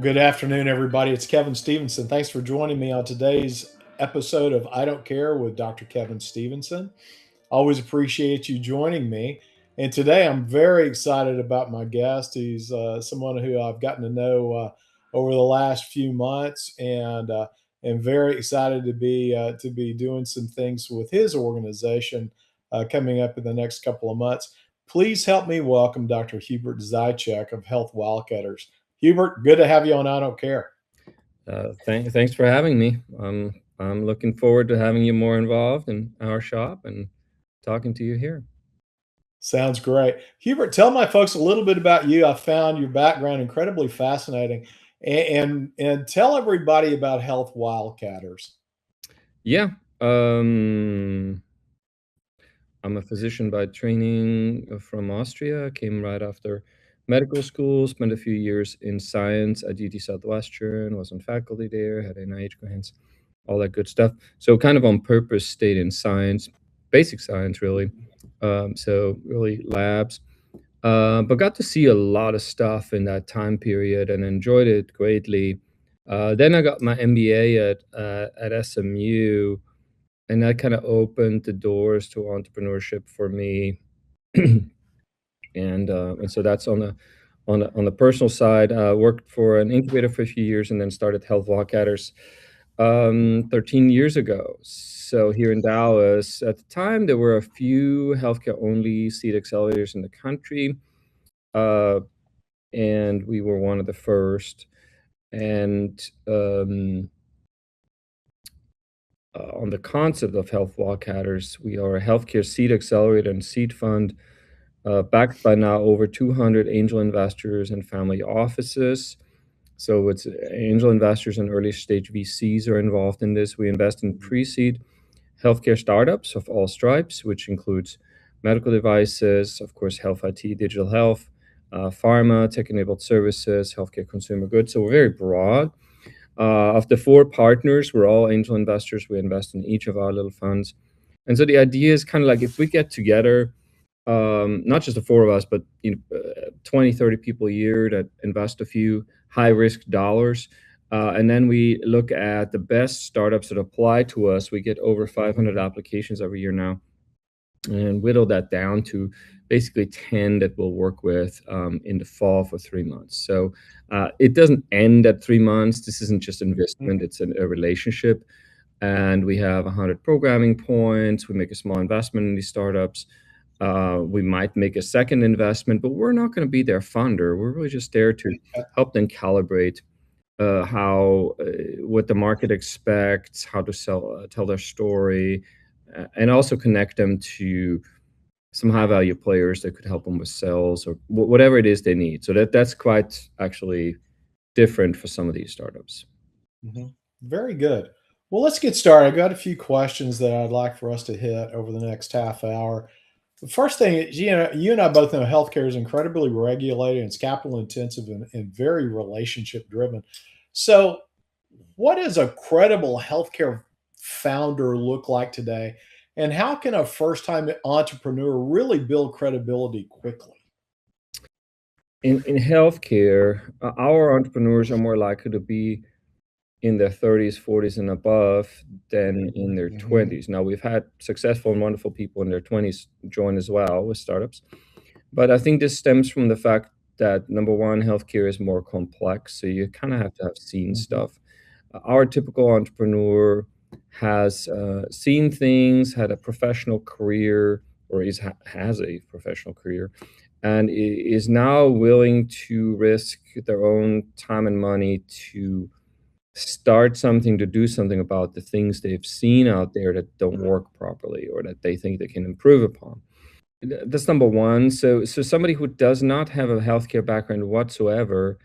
Good afternoon, everybody. It's Kevin Stevenson. Thanks for joining me on today's episode of I Don't Care with Dr. Kevin Stevenson. Always appreciate you joining me. And today I'm very excited about my guest. He's someone who I've gotten to know over the last few months, and am very excited to be doing some things with his organization coming up in the next couple of months. Please help me welcome Dr. Hubert Zajicek of Health Wildcatters. Hubert, good to have you on I Don't Care. Thanks for having me. I'm looking forward to having you more involved in our shop and talking to you here. Sounds great. Hubert, tell my folks a little bit about you. I found your background incredibly fascinating. And tell everybody about Health Wildcatters. Yeah, I'm a physician by training from Austria. Came right after medical school, spent a few years in science at UT Southwestern, was on faculty there, had NIH grants, all that good stuff. So kind of on purpose stayed in science, basic science really. So really labs, but got to see a lot of stuff in that time period and enjoyed it greatly. Then I got my MBA at SMU, and that kind of opened the doors to entrepreneurship for me. And so that's on the personal side. Worked for an incubator for a few years, and then started Health Wildcatters 13 years ago. So here in Dallas, at the time, there were a few healthcare-only seed accelerators in the country, and we were one of the first. And on the concept of Health Wildcatters, we are a healthcare seed accelerator and seed fund, backed by now over 200 angel investors and family offices. So it's angel investors and early stage VCs are involved in this. We invest in pre-seed healthcare startups of all stripes, which includes medical devices, of course, health IT, digital health, pharma, tech-enabled services, healthcare consumer goods. So we're very broad. Of the 4 partners, we're all angel investors. We invest in each of our little funds. And so the idea is kind of like if we get together, not just the 4 of us, but 20, 30 people a year that invest a few high-risk dollars, and then we look at the best startups that apply to us. We get over 500 applications every year now, and whittle that down to basically 10 that we'll work with in the fall for 3 months. So it doesn't end at 3 months. This isn't just investment, it's a relationship. And we have 100 programming points. We make a small investment in these startups. We might make a second investment, but we're not going to be their funder. We're really just there to help them calibrate what the market expects, how to tell their story, and also connect them to some high value players that could help them with sales or whatever it is they need. So that's quite actually different for some of these startups. Very good. Well, let's get started. I've got a few questions that I'd like for us to hit over the next half hour. The first thing is, you and I both know healthcare is incredibly regulated, and it's capital intensive and very relationship driven. So what does a credible healthcare founder look like today? And how can a first-time entrepreneur really build credibility quickly? In healthcare, our entrepreneurs are more likely to be in their 30s, 40s, and above than in their 20s. Now, we've had successful and wonderful people in their 20s join as well with startups. But I think this stems from the fact that, number one, healthcare is more complex, so you kind of have to have seen stuff. Our typical entrepreneur has seen things, had a professional career, or has a professional career, and is now willing to risk their own time and money to start something, to do something about the things they've seen out there that don't work properly or that they think they can improve upon. That's number one. So somebody who does not have a healthcare background whatsoever,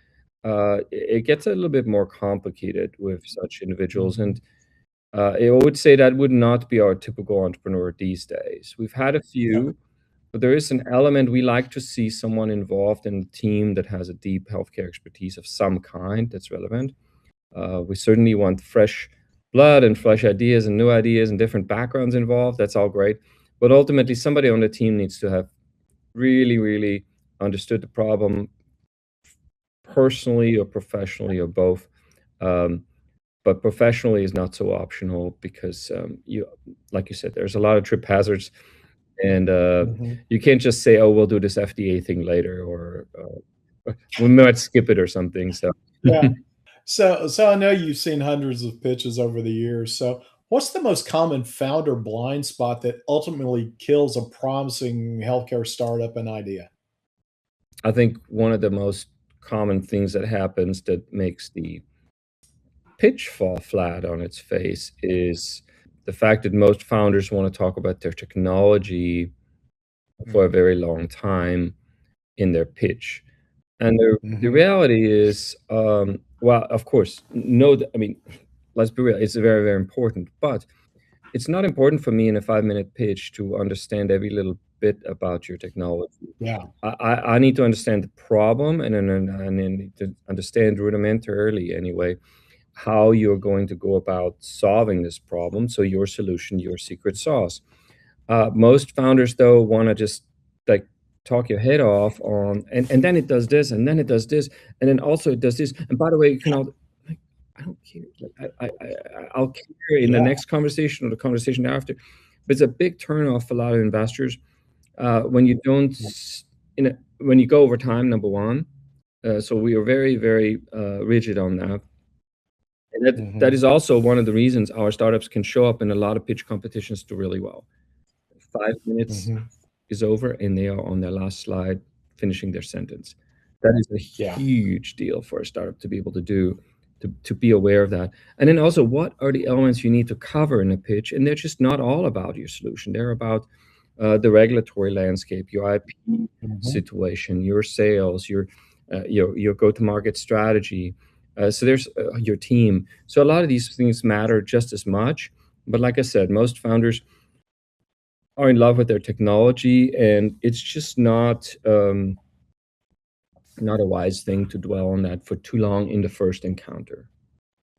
it gets a little bit more complicated with such individuals. And I would say that would not be our typical entrepreneur these days. We've had a few, but there is an element. We like to see someone involved in a team that has a deep healthcare expertise of some kind that's relevant. We certainly want fresh blood and fresh ideas and new ideas and different backgrounds involved. That's all great. But ultimately, somebody on the team needs to have really, really understood the problem personally or professionally or both. Um, but professionally is not so optional because like you said, there's a lot of trip hazards, and Mhm. you can't just say, "Oh, we'll do this FDA thing later," or we might skip it or something. So Yeah. So I know you've seen hundreds of pitches over the years. So what's the most common founder blind spot that ultimately kills a promising healthcare startup and idea? I think one of the most common things that happens that makes the pitch fall flat on its face is the fact that most founders want to talk about their technology for a Mhm. very long time in their pitch. And the Mhm. reality is, well, of course, no, I mean, let's be real, it's very, very important, but it's not important for me in a 5-minute pitch to understand every little bit about your technology. Yeah. I need to understand the problem, and then need to understand rudimentarily anyway, how you're going to go about solving this problem, so your solution, your secret sauce. Most founders, though, wanna just, like, talk your head off on, and then it does this, and then it does this, and then also it does this, and by the way, you can al like, I don't care, like, I'll care in the Yeah. next conversation or the conversation after. But it's a big turn off for a lot of investors, when you don't s when you go over time, number 1. So we are very, very, rigid on that. And that Mhm. is also one of the reasons our startups can show up in a lot of pitch competitions do really well. 5 minutes Mhm. is over, and they are on their last slide finishing their sentence. That is a Yeah. huge deal for a startup to be able to do, to be aware of that. And then also, what are the elements you need to cover in a pitch? And they're just not all about your solution. They're about, the regulatory landscape, your IP Mhm. situation, your sales, your go-to-market strategy. So there's, your team. So a lot of these things matter just as much. But like I said, most founders are in love with their technology, and it's just not a wise thing to dwell on that for too long in the first encounter.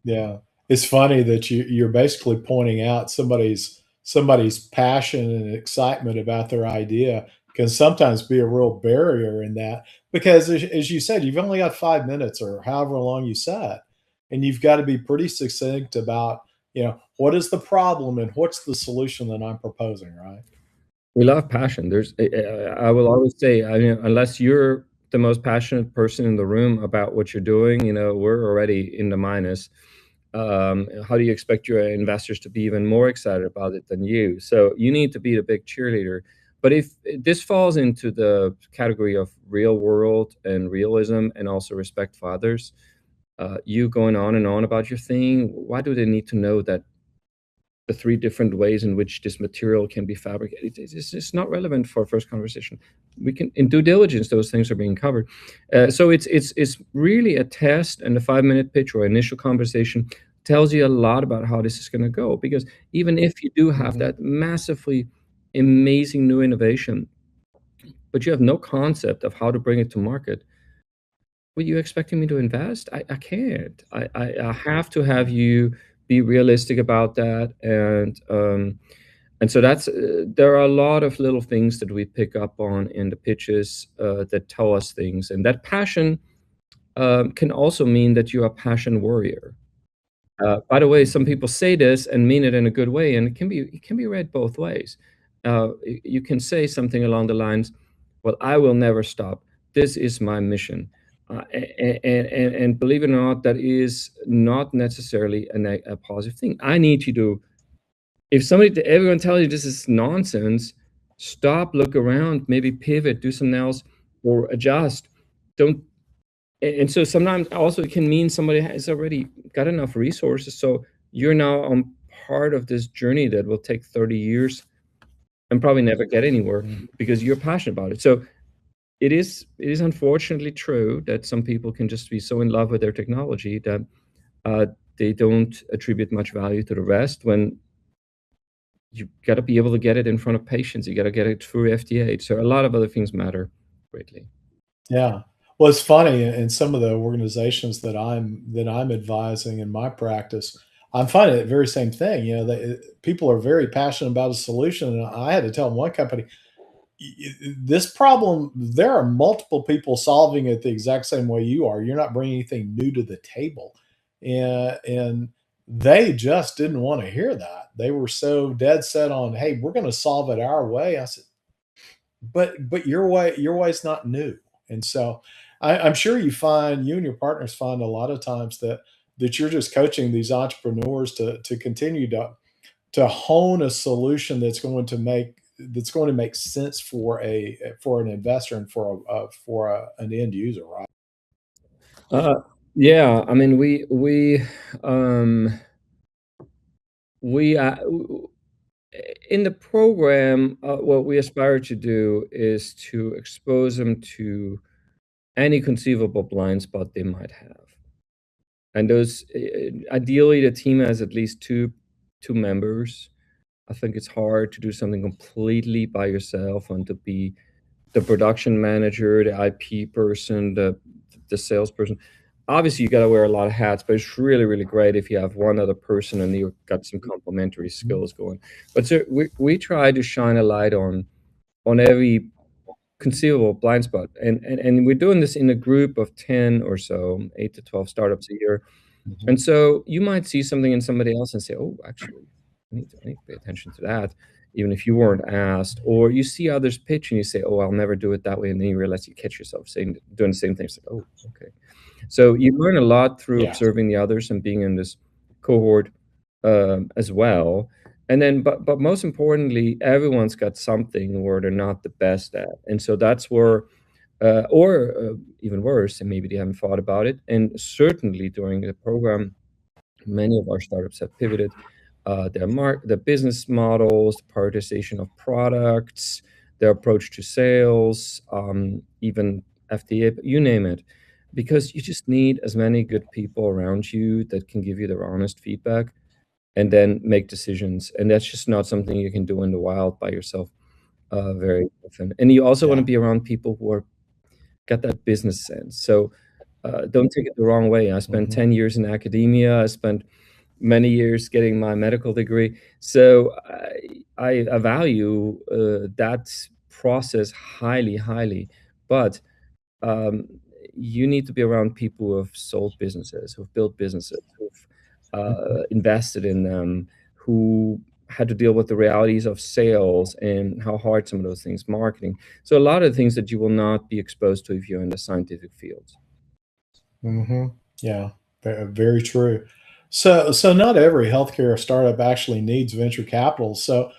Yeah. It's funny that you're basically pointing out somebody's passion and excitement about their idea can sometimes be a real barrier in that because as you said, you've only got 5 minutes or however long you said, and you've got to be pretty succinct about, what is the problem and what's the solution that I'm proposing, right? We love passion. I will always say, I mean, unless you're the most passionate person in the room about what you're doing, we're already in the minus. How do you expect your investors to be even more excited about it than you? So you need to be the big cheerleader. But if this falls into the category of real world and realism and also respect for others, you going on and on about your thing, why do they need to know that the 3 different ways in which this material can be fabricated? It's not relevant for a first conversation. We can, in due diligence, those things are being covered. So it's really a test, and the 5-minute pitch or initial conversation tells you a lot about how this is gonna go, because even if you do have Mhm. that massively amazing new innovation, but you have no concept of how to bring it to market, were you expecting me to invest? I can't. I have to have you be realistic about that, and so that's, there are a lot of little things that we pick up on in the pitches, that tell us things, and that passion, can also mean that you're a passion warrior. By the way, some Mhm. people say this and mean it in a good way, and it can be read both ways. You can say something along the lines, "Well, I will never stop. This is my mission." And believe it or not, that is not necessarily a positive thing. I need you to, if everyone tells you this is nonsense, stop, look around, maybe pivot, do something else, or adjust. Don't and so sometimes also it can mean somebody has already got enough resources, so you're now on part of this journey that will take 30 years and probably never get anywhere Mhm. because you're passionate about it. So it is unfortunately true that some people can just be so in love with their technology that, uh, they don't attribute much value to the rest when you gotta be able to get it in front of patients, you gotta get it through FDA, so a lot of other things matter greatly. Yeah. Well, it's funny in some of the organizations that I'm advising in my practice, I'm finding the very same thing. People are very passionate about a solution, and I had to tell one company, this problem, there are multiple people solving it the exact same way you are. You're not bringing anything new to the table. And they just didn't want to hear that. They were so dead set on, hey, we're going to solve it our way. I said, but your way's not new. And so I'm sure you and your partners find a lot of times that you're just coaching these entrepreneurs to continue to hone a solution that's going to make sense for an investor and an end user, right? Uh, yeah, I mean, um, we in the program, what we aspire to do is to expose them to any conceivable blind spot they might have. And those, ideally, the team has at least two members. I think it's hard to do something completely by yourself and to be the production manager, the IP person, the salesperson. Obviously, you got to wear a lot of hats, but it's really, really great if you have one other person and you've got some complementary skills going. But so we try to shine a light on every conceivable blind spot, and we're doing this in a group of 10 or so, 8 to 12 startups a year. Mhm. And so you might see something in somebody else and say, "Oh, actually, I need to pay attention to that," even if you weren't asked. Or you see others pitch and you say, "Oh, I'll never do it that way," and then you realize you catch yourself doing the same thing. It's like, "Oh, okay." So you learn a lot through Yeah. observing the others and being in this cohort, as well. And then, but most importantly, everyone's got something where they're not the best at, and so that's where, or even worse, and maybe they haven't thought about it. And certainly during the program, many of our startups have pivoted their business models, the prioritization of products, their approach to sales, even FDA, you name it, because you just need as many good people around you that can give you their honest feedback and then make decisions. And that's just not something you can do in the wild by yourself very often. And you also want to Yeah. be around people who are got that business sense. So don't take it the wrong way. I spent Mhm. 10 years in academia. I spent many years getting my medical degree. So I value that process highly, highly. But um, you need to be around people who have sold businesses, who've built businesses, who've Mhm. invested in them, who had to deal with the realities of sales and how hard some of those things, marketing. So a lot of things that you will not be exposed to if you're in the scientific fields. Mhm. Yeah, very true. So not every healthcare startup actually needs venture capital. So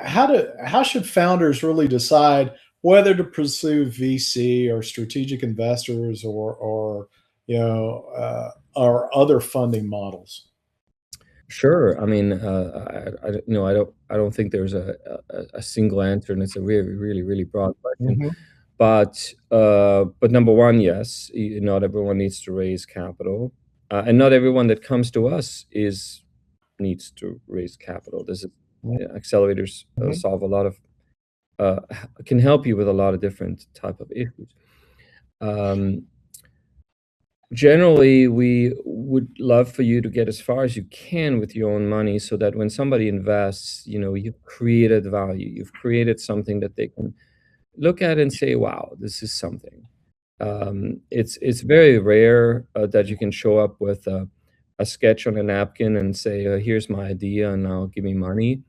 how should founders really decide whether to pursue VC or strategic investors or or other funding models? Sure. I mean, I don't think there's a single answer, and it's a really, really, really broad question. Mhm. But number one, yes, not everyone needs to raise capital, and not everyone that comes to us is needs to raise capital. This is accelerators Mhm. solve a lot of can help you with a lot of different type of issues. Um, Generally, we would love for you to get as far as you can with your own money so that when somebody invests, you've created value. You've created something that they can look at and say, "Wow, this is something." It's very rare that you can show up with a sketch on a napkin and say, "Here's my idea, and now give me money."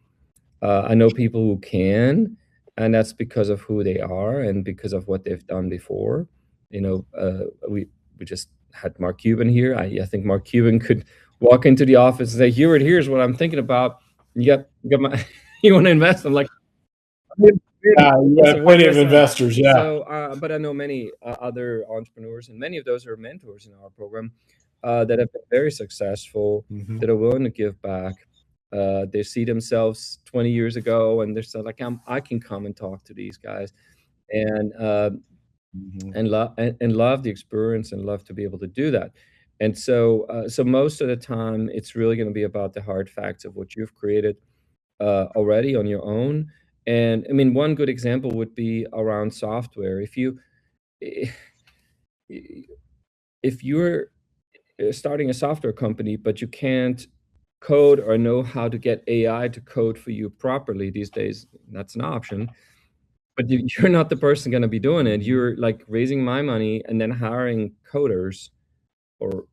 I know people who can, and that's because of who they are and because of what they've done before. We just had Mark Cuban here. I think Mark Cuban could walk into the office and say, "Hubert, here's what I'm thinking about. You got my you want to invest?" I'm like, "Really?" You So have what plenty can I of say? investors. Yeah. So, but I know many other entrepreneurs, and many of those are mentors in our program that have been very successful, Mhm. that are willing to give back. They see themselves 20 years ago, and they're still like, I can come and talk to these guys, and Mhm. and love the experience and love to be able to do that. And so most of the time, it's really going to be about the hard facts of what you've created already on your own. And I mean, one good example would be around software. If you're starting a software company, but you can't code or know how to get AI to code for you properly these days, that's an option. but you're not the person going to be doing it. You're like raising my money and then hiring coders, or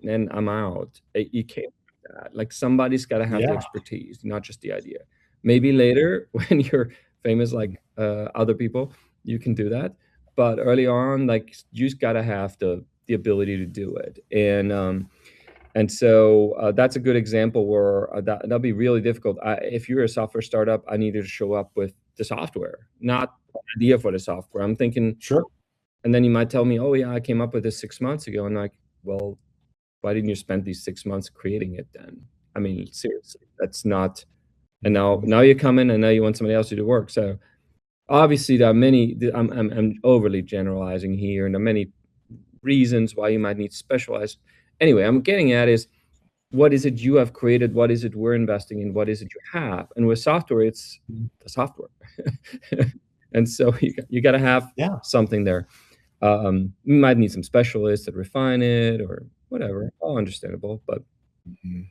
then I'm out. You can't do that. Like somebody's got to have the Yeah. expertise, not just the idea. Maybe later when you're famous like other people, you can do that. But early on, like you just got to have the ability to do it. And so that's a good example where that'll be really difficult. If you're a software startup, I needed to show up with the software, not the idea for the software. I'm thinking, Sure. and then you might tell me, "Oh yeah, I came up with this 6 months ago." And like, well, why didn't you spend these 6 months creating it then? I mean, seriously, that's not. And now you come in and now you want somebody else to do work. So obviously there are many. I'm overly generalizing here, and there are many reasons why you might need specialized. Anyway, I'm getting at is what is it you have created? What is it we're investing in? What is it you have? And with software, it's the software. And so you got to have Yeah. something there. You might need some specialists that refine it or whatever. All understandable, but Mhm.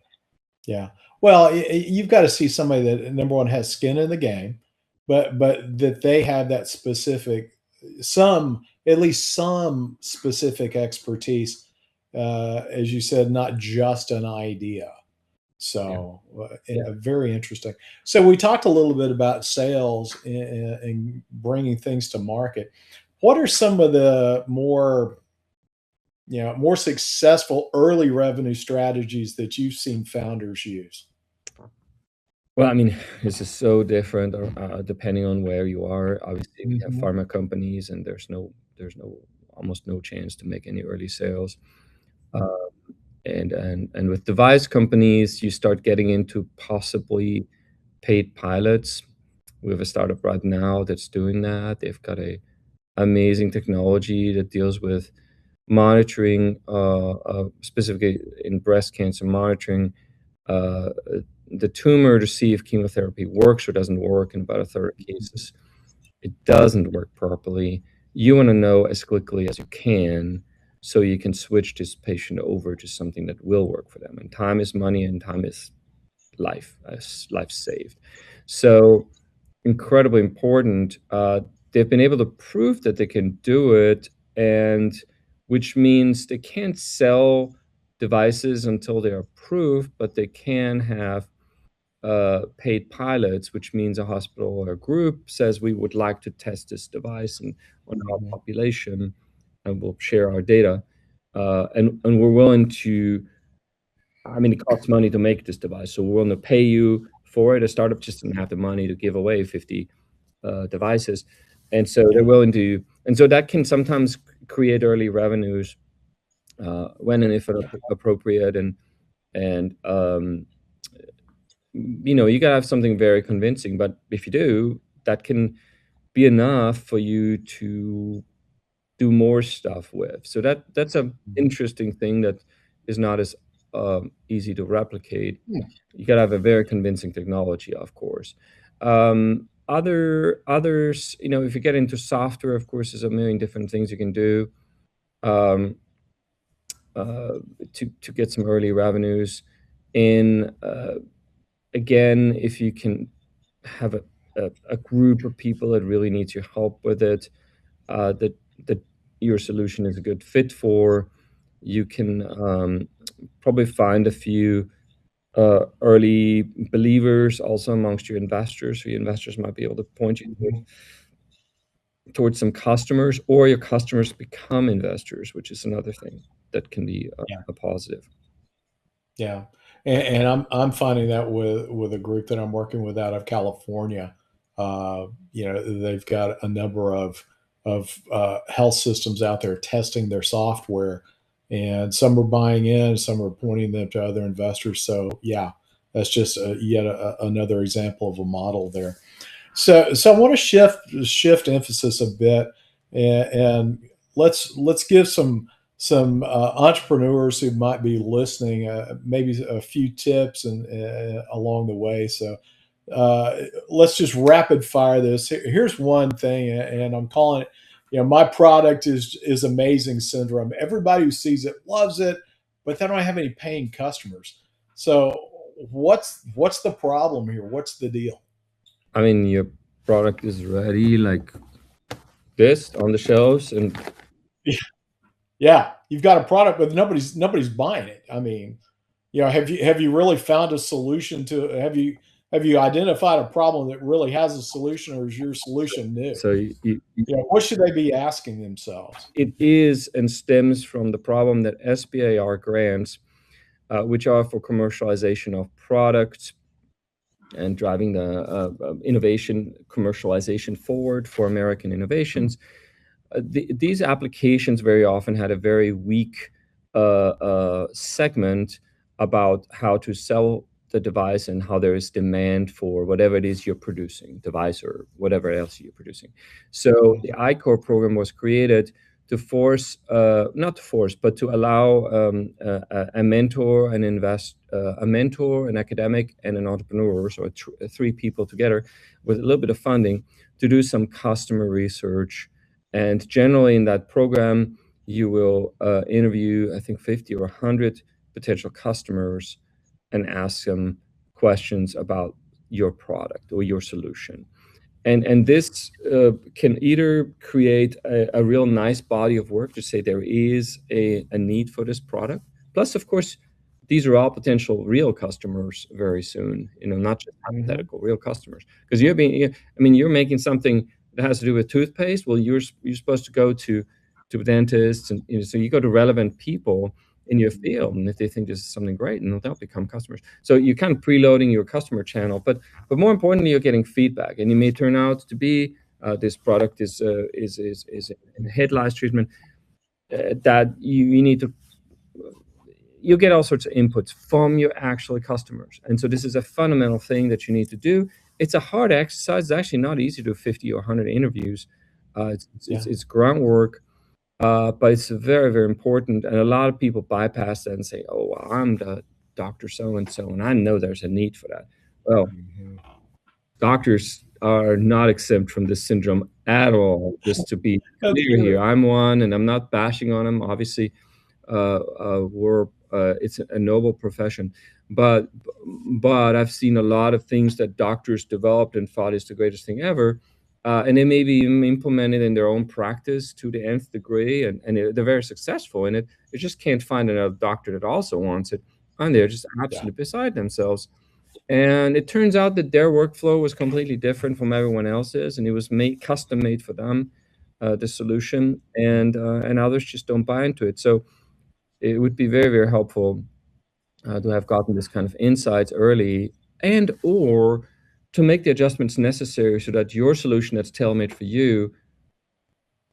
Yeah. Well, you've got to see somebody that number one has skin in the game, but that they have that specific, some at least some specific expertise, as you said, not just an idea. yeah, So, yeah. very interesting. So, we talked a little bit about sales and bringing things to market. What are some of the more successful early revenue strategies that you've seen founders use? Well, I mean, this is so different depending on where you are. Obviously, we have Mhm, pharma companies, and there's almost no chance to make any early sales. Uh, and with device companies, you start getting into possibly paid pilots. We have a startup right now that's doing that. They've got a amazing technology that deals with monitoring, specifically in breast cancer, monitoring uh, the tumor to see if chemotherapy works or doesn't work. In about a third of cases, it doesn't work properly. You want to know as quickly as you can so you can switch this patient over to something that will work for them. And time is money, and time is life saved. So incredibly important. They've been able to prove that they can do it, and which means they can't sell devices until they are approved, but they can have paid pilots, which means a hospital or a group says we would like to test this device on our mhm, population, and we'll share our data. And we're willing to. I mean, it costs money to make this device, so we're willing to pay you for it. A startup just doesn't have the money to give away 50 devices, and so they're yeah, willing to. And so that can sometimes create early revenues when and if yeah, appropriate, and you gotta have something very convincing. But if you do, that can be enough for you to do more stuff with. So that's a mhm, interesting thing that is not as easy to replicate. yeah, You gotta have a very convincing technology, of course. Others, if you get into software, of course, there's a million different things you can do um, uh, to get some early revenues. In again, if you can have a group of people that really needs your help with it, that your solution is a good fit for, you can probably find a few early believers also amongst your investors. So your investors might be able to point you mhm, towards some customers, or your customers become investors, which is another thing that can be yeah. a positive. Yeah, and I'm finding that with a group that I'm working with out of California. They've got a number of health systems out there testing their software, and some are buying in, some are pointing them to other investors. So yeah, that's just yet another example of a model there. So I want to shift emphasis a bit, and let's give some entrepreneurs who might be listening maybe a few tips and along the way. So let's just rapid fire this. Here's one thing, and I'm calling it. My product is amazing syndrome. Everybody who sees it loves it, but they don't have any paying customers. So what's the problem here? What's the deal? I mean, product is ready, like this on the shelves, and Yeah, you've got a product, but nobody's buying it. I mean, have you really found a solution to have you identified a problem that really has a solution, or is your solution new? so What should they be asking themselves? it is and stems from the problem that SBIR grants, which are for commercialization of products and driving the innovation commercialization forward for American innovations. These applications very often had a very weak segment about how to sell the device and how there is demand for whatever it is you're producing, device or whatever else you're producing. So the I-Core program was created to force, not to force, but to allow a mentor, a mentor, an academic, and an entrepreneur, so three people together with a little bit of funding to do some customer research. And generally in that program, you will interview, I think, 50 or 100 potential customers and ask them questions about your product or your solution. And this can either create a real nice body of work to say there is a need for this product. Plus, of course, these are all potential real customers very soon, not just hypothetical, real customers. Because you're making something that has to do with toothpaste. Well, you're supposed to go to dentists, and so you go to relevant people in your field, and if they think this is something great, and they'll become customers. So you're kind of preloading your customer channel, but more importantly, you're getting feedback, and it may turn out to be this product is a head lice treatment that you need to. You get all sorts of inputs from your actual customers, and so this is a fundamental thing that you need to do. It's a hard exercise. It's actually not easy to do 50 or 100 interviews. It's groundwork. But it's very, very important, and a lot of people bypass that and say, "Oh, well, I'm the doctor so and so, and I know there's a need for that." Well, doctors are not exempt from this syndrome at all. Just to be clear here, I'm one, and I'm not bashing on them. Obviously, it's a noble profession, but I've seen a lot of things that doctors developed and thought is the greatest thing ever. And they may be implemented in their own practice to the nth degree, and they're very successful in it. They just can't find another doctor that also wants it, and they're just absolutely beside themselves. And it turns out that their workflow was completely different from everyone else's, and it was custom made for them, the solution, and others just don't buy into it. So it would be very, very helpful to have gotten this kind of insights early, and or to make the adjustments necessary so that your solution that's tailor-made for you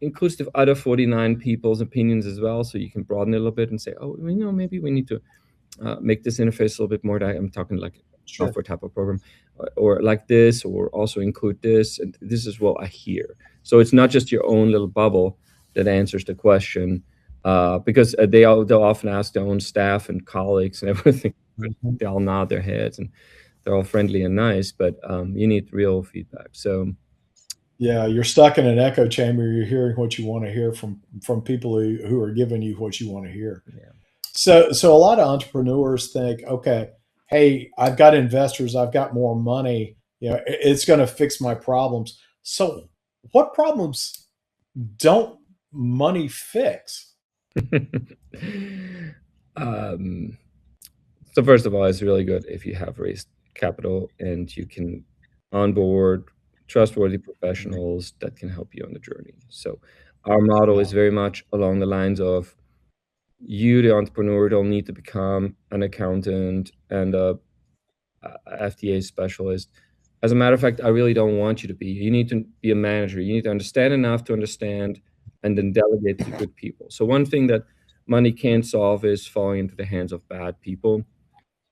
includes the other 49 people's opinions as well, so you can broaden it a little bit and say, oh, maybe we need to make this interface a little bit more. I'm talking like software type of program, or like this, or also include this, and this is what I hear. So it's not just your own little bubble that answers the question, because they'll often ask their own staff and colleagues and everything. They all nod their heads and they're all friendly and nice, but you need real feedback. So yeah, you're stuck in an echo chamber. You're hearing what you want to hear from people who are giving you what you want to hear. Yeah. So a lot of entrepreneurs think, okay, hey, I've got investors, I've got more money, it's going to fix my problems. So what problems don't money fix? So first of all, it's really good if you have raised capital and you can onboard trustworthy professionals that can help you on the journey. So our model is very much along the lines of, you, the entrepreneur, don't need to become an accountant and a FDA specialist. As a matter of fact, I really don't want you to be. You need to be a manager. You need to understand enough to understand and then delegate to good people. So one thing that money can't solve is falling into the hands of bad people,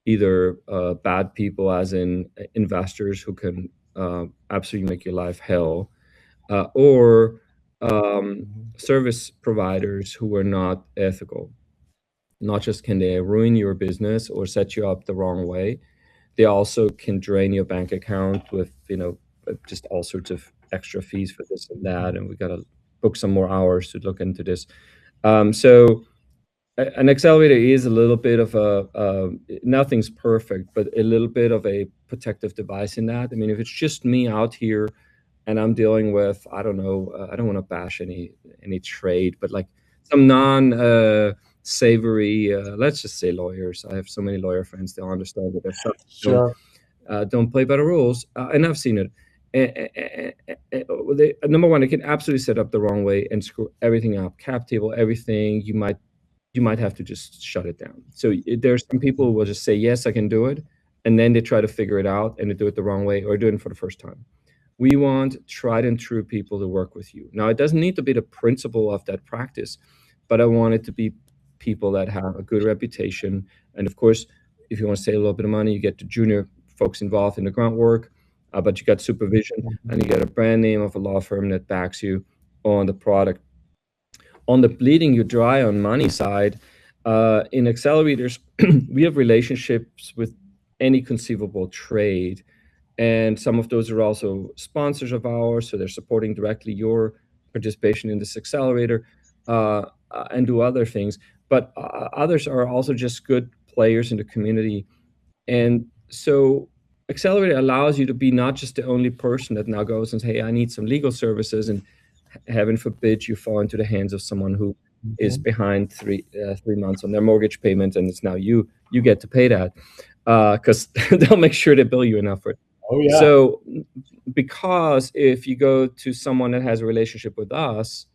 either bad people as in investors who can absolutely make your life hell, or service providers who are not ethical. Not just can they ruin your business or set you up the wrong way, they also can drain your bank account with, just all sorts of extra fees for this and that. And we got to book some more hours to look into this. So an accelerator is a little bit of nothing's perfect, but a little bit of a protective device in that. I mean, if it's just me out here and I'm dealing with, I don't know, I don't want to bash any trade, but like some non savory, let's just say lawyers. I have so many lawyer friends; they'll understand that there's some Sure. don't play by the rules, and I've seen it. Number one, it can absolutely set up the wrong way and screw everything up, cap table, everything. You might have to just shut it down. So there's some people who will just say, yes, I can do it, and then they try to figure it out and they do it the wrong way or do it for the first time. We want tried and true people to work with you. Now, it doesn't need to be the principle of that practice, but I want it to be people that have a good reputation. And of course, if you want to save a little bit of money, you get the junior folks involved in the groundwork, but you got supervision and you get a brand name of a law firm that backs you on the product. On the bleeding you dry on money side, in accelerators, we have relationships with any conceivable trade. And some of those are also sponsors of ours, so they're supporting directly your participation in this accelerator and do other things. But others are also just good players in the community. And so Accelerator allows you to be not just the only person that now goes and says, hey, I need some legal services, and heaven forbid you fall into the hands of someone who is behind 3 months on their mortgage payment, and it's now you get to pay that because they'll make sure they bill you enough for it. Oh, yeah. So because if you go to someone that has a relationship with us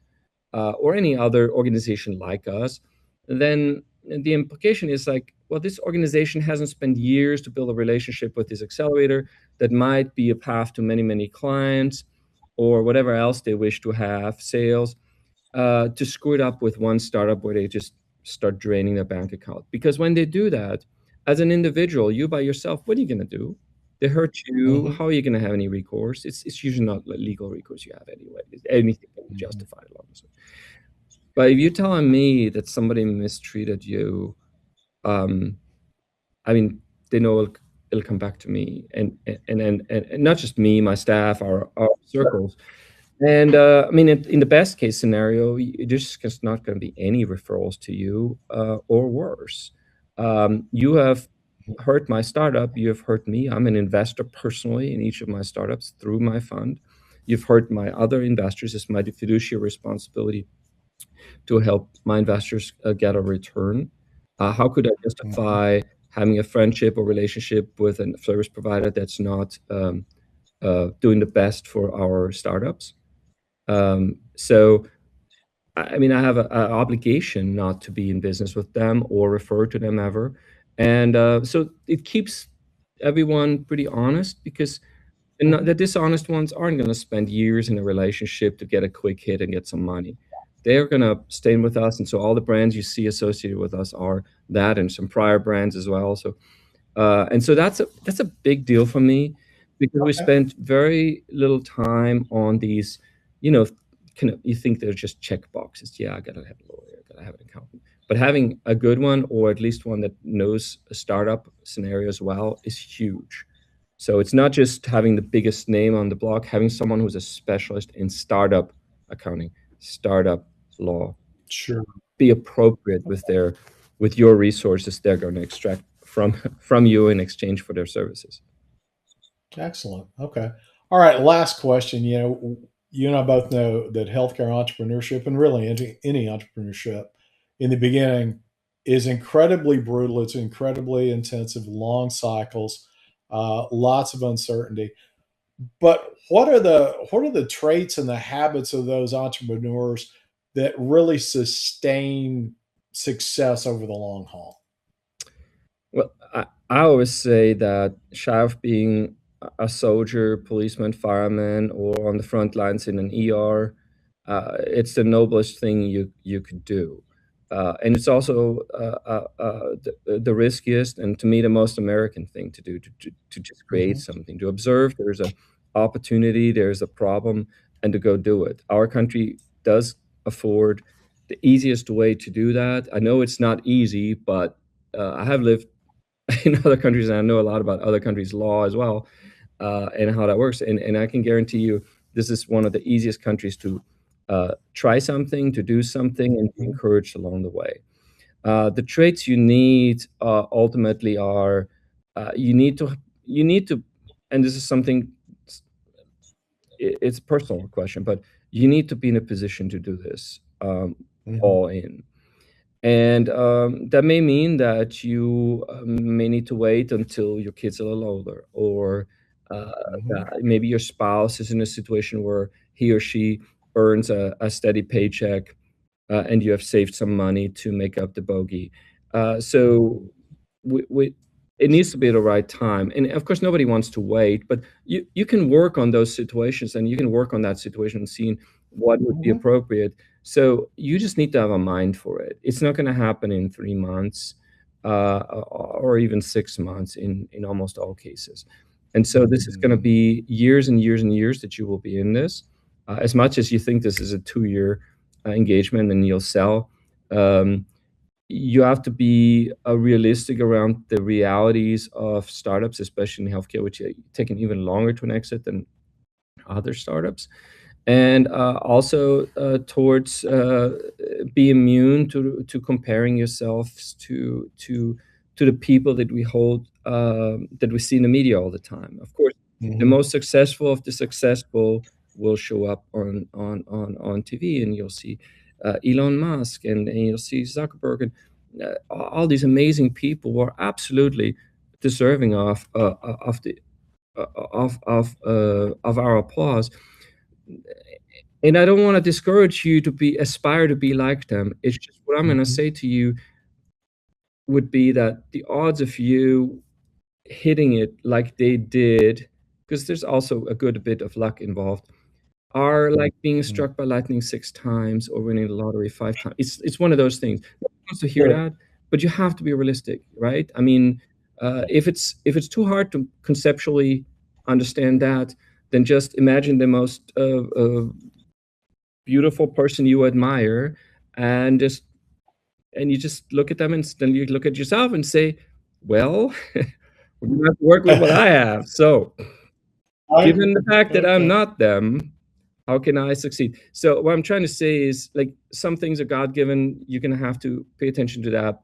or any other organization like us, then the implication is like, well, this organization hasn't spent years to build a relationship with this accelerator that might be a path to many, many clients or whatever else they wish to have, sales, to screw it up with one startup where they just start draining their bank account. Because when they do that, as an individual, you by yourself, what are you going to do? They hurt you. How are you going to have any recourse? It's usually not legal recourse you have anyway. Anything can be justified along this way. But if you're telling me that somebody mistreated you, I mean, they know it'll come back to me, and not just me, my staff, our circles. And I mean, in the best case scenario, there's just not going to be any referrals to you, or worse. You have hurt my startup. You have hurt me. I'm an investor personally in each of my startups through my fund. You've hurt my other investors. It's my fiduciary responsibility to help my investors get a return. How could I justify having a friendship or relationship with a service provider that's not doing the best for our startups? So, I mean, I have an obligation not to be in business with them or refer to them ever. And so it keeps everyone pretty honest because the dishonest ones aren't going to spend years in a relationship to get a quick hit and get some money. They're going to stay with us. And so all the brands you see associated with us are that and some prior brands as well. So, and so that's a big deal for me because we spent very little time on these, you think they're just check boxes. Yeah, I got to have a lawyer, I got to have an accountant. But having a good one, or at least one that knows a startup scenario as well, is huge. So it's not just having the biggest name on the block, having someone who's a specialist in startup accounting, startup law. Sure. Be appropriate with your resources they're going to extract from you in exchange for their services. Excellent. Okay. All right. Last question. You and I both know that healthcare entrepreneurship, and really any entrepreneurship in the beginning, is incredibly brutal. It's incredibly intensive, long cycles, lots of uncertainty. But what are the traits and the habits of those entrepreneurs that really sustain success over the long haul? Well, I always say that shy of being a soldier, policeman, fireman, or on the front lines in an ER, it's the noblest thing you could do. And it's also the riskiest and to me the most American thing to do, to just create something, to observe there's an opportunity, there's a problem, and to go do it. Our country does afford the easiest way to do that. I know it's not easy, but I have lived in other countries, and I know a lot about other countries' law as well, and how that works. And I can guarantee you, this is one of the easiest countries to try something, to do something, and be encouraged along the way. The traits you need ultimately are you need to, and this is something it's a personal question, but you need to be in a position to do this all in. And that may mean that you may need to wait until your kid's a little older, or that maybe your spouse is in a situation where he or she earns a steady paycheck, and you have saved some money to make up the bogey. So we it needs to be the right time, and of course, nobody wants to wait, but you can work on those situations, and you can work on that situation and seeing what would be appropriate. So you just need to have a mind for it. It's not gonna happen in 3 months, or even 6 months in almost all cases. And so this is gonna be years and years and years that you will be in this. As much as you think this is a 2-year engagement and you'll sell, you have to be realistic around the realities of startups, especially in healthcare, which are taking even longer to an exit than other startups. And also towards be immune to comparing yourselves to the people that we hold that we see in the media all the time. Of course, the most successful of the successful will show up on TV, and you'll see Elon Musk, and you'll see Zuckerberg, and all these amazing people who are absolutely deserving of the of our applause. And I don't want to discourage you to aspire to be like them. It's just what I'm going to say to you would be that the odds of you hitting it like they did, because there's also a good bit of luck involved, are like being struck by lightning 6 times or winning the lottery 5 times. It's one of those things. Nobody wants to hear that, but you have to be realistic, right? I mean, if it's too hard to conceptually understand that, then just imagine the most beautiful person you admire, and you just look at them, and then you look at yourself and say, "Well, we're gonna have to work with what I have." So, given the fact that I'm not them, how can I succeed? So what I'm trying to say is, like, some things are God-given. You're gonna have to pay attention to that.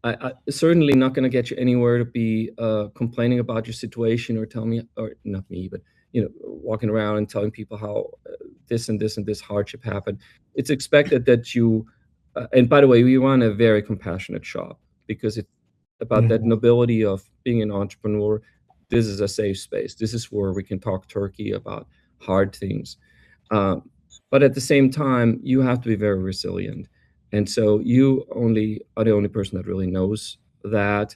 I certainly not gonna get you anywhere to be complaining about your situation, or tell me, or not me, but walking around and telling people how this and this and this hardship happened. It's expected that you. And by the way, we run a very compassionate shop, because it's about that nobility of being an entrepreneur. This is a safe space. This is where we can talk turkey about hard things. But at the same time, you have to be very resilient. And so you only are the only person that really knows that.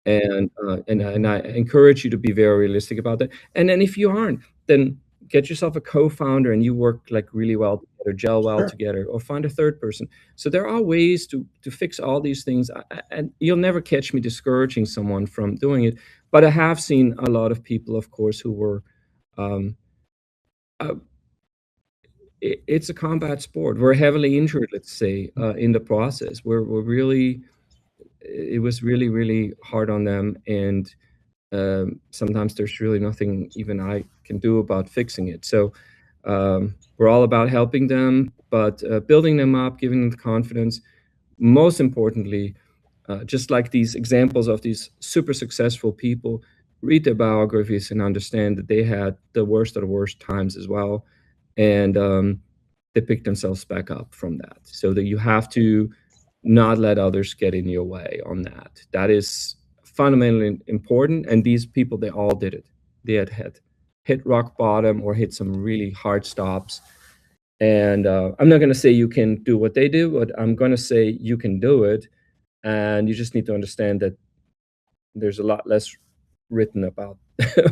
And I encourage you to be very realistic about that. And then if you aren't, then get yourself a co-founder, and you work like really well together, gel well together, or find a third person. So there are ways to fix all these things. And you'll never catch me discouraging someone from doing it. But I have seen a lot of people, of course, who were it's a combat sport. We're heavily injured, let's say, in the process. We're really, it was really, really hard on them, and sometimes there's really nothing even I can do about fixing it. So we're all about helping them, but building them up, giving them the confidence. Most importantly, just like these examples of these super successful people, read their biographies and understand that they had the worst of the worst times as well. And they pick themselves back up from that. So that you have to not let others get in your way on that. That is fundamentally important. And these people, they all did it. They had hit rock bottom or hit some really hard stops. And I'm not going to say you can do what they do, but I'm going to say you can do it. And you just need to understand that there's a lot less written about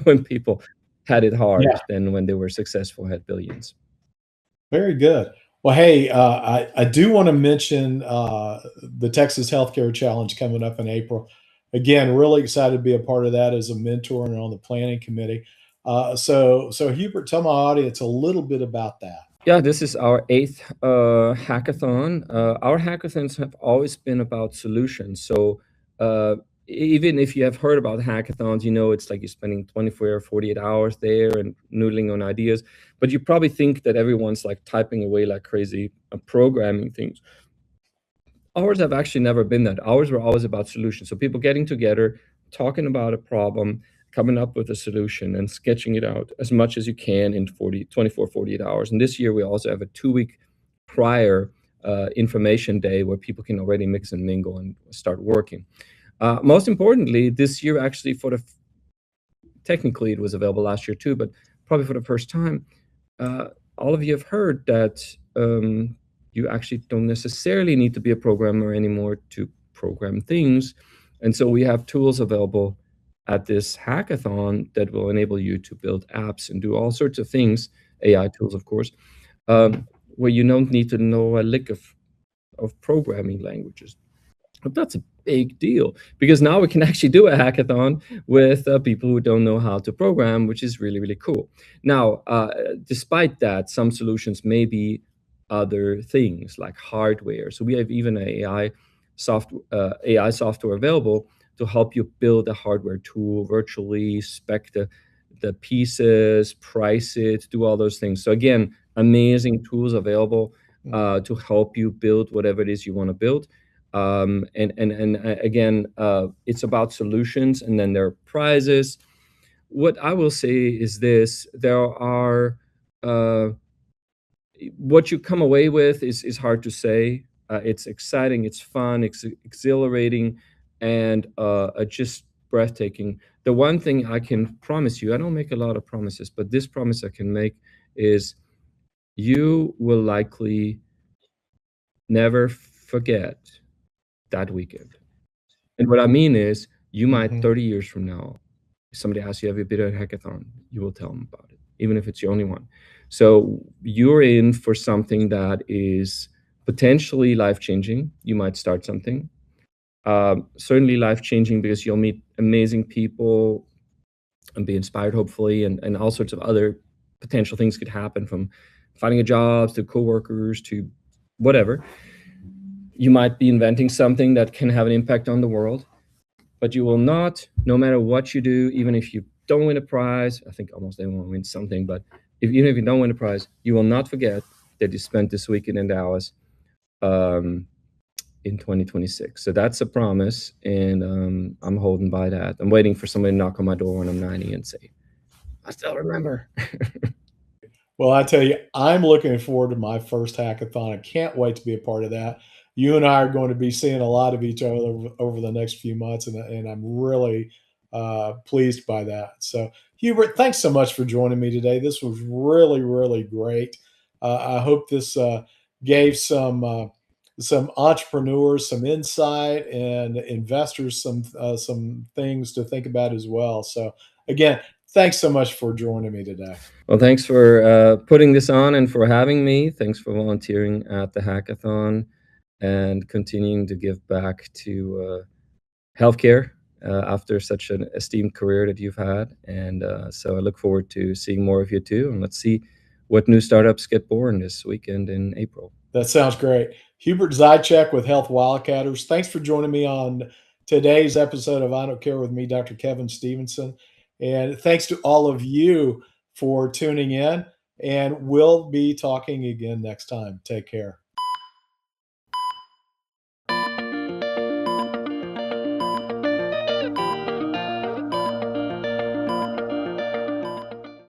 when people had it hard than when they were successful, had billions. Very good. Well, hey, I do want to mention the Texas Healthcare Challenge coming up in April. Again, really excited to be a part of that as a mentor and on the planning committee. So Hubert, tell my audience a little bit about that. Yeah, this is our 8th hackathon. Our hackathons have always been about solutions. So even if you have heard about hackathons, it's like you're spending 24 or 48 hours there and noodling on ideas. But you probably think that everyone's like typing away like crazy, programming things. Ours have actually never been that. Ours were always about solutions. So people getting together, talking about a problem, coming up with a solution and sketching it out as much as you can in 48 hours. And this year we also have a 2-week prior information day where people can already mix and mingle and start working. Most importantly, this year actually technically it was available last year too, but probably for the first time, all of you have heard that you actually don't necessarily need to be a programmer anymore to program things. And so we have tools available at this hackathon that will enable you to build apps and do all sorts of things, AI tools, of course, where you don't need to know a lick of programming languages. But that's a big deal, because now we can actually do a hackathon with people who don't know how to program, which is really, really cool. Now, despite that, some solutions may be other things like hardware. So we have even an AI software available to help you build a hardware tool, virtually spec the pieces, price it, do all those things. So again, amazing tools available to help you build whatever it is you want to build. And again, it's about solutions, and then there are prizes. What I will say is this: there are what you come away with is hard to say. It's exciting, it's fun, it's exhilarating, and just breathtaking. The one thing I can promise you, I don't make a lot of promises, but this promise I can make is you will likely never forget that weekend. And what I mean is, you might 30 years from now, if somebody asks you, have you been at a hackathon? You will tell them about it, even if it's your only one. So you're in for something that is potentially life-changing. You might start something. Certainly life-changing because you'll meet amazing people and be inspired, hopefully, and all sorts of other potential things could happen, from finding a job to coworkers to whatever. You might be inventing something that can have an impact on the world, but you will not, no matter what you do, even if you don't win a prize, I think almost everyone wins something, but even if you don't win a prize, you will not forget that you spent this weekend in Dallas in 2026. So that's a promise, and I'm holding by that. I'm waiting for somebody to knock on my door when I'm 90 and say, I still remember. Well, I tell you, I'm looking forward to my first hackathon. I can't wait to be a part of that. You and I are going to be seeing a lot of each other over the next few months, and I'm really pleased by that. So, Hubert, thanks so much for joining me today. This was really, really great. I hope this gave some entrepreneurs some insight, and investors some things to think about as well. So, again, thanks so much for joining me today. Well, thanks for putting this on and for having me. Thanks for volunteering at the hackathon and continuing to give back to healthcare after such an esteemed career that you've had. And so I look forward to seeing more of you too. And let's see what new startups get born this weekend in April. That sounds great. Hubert Zajicek with Health Wildcatters. Thanks for joining me on today's episode of I Don't Care with me, Dr. Kevin Stevenson. And thanks to all of you for tuning in. And we'll be talking again next time. Take care.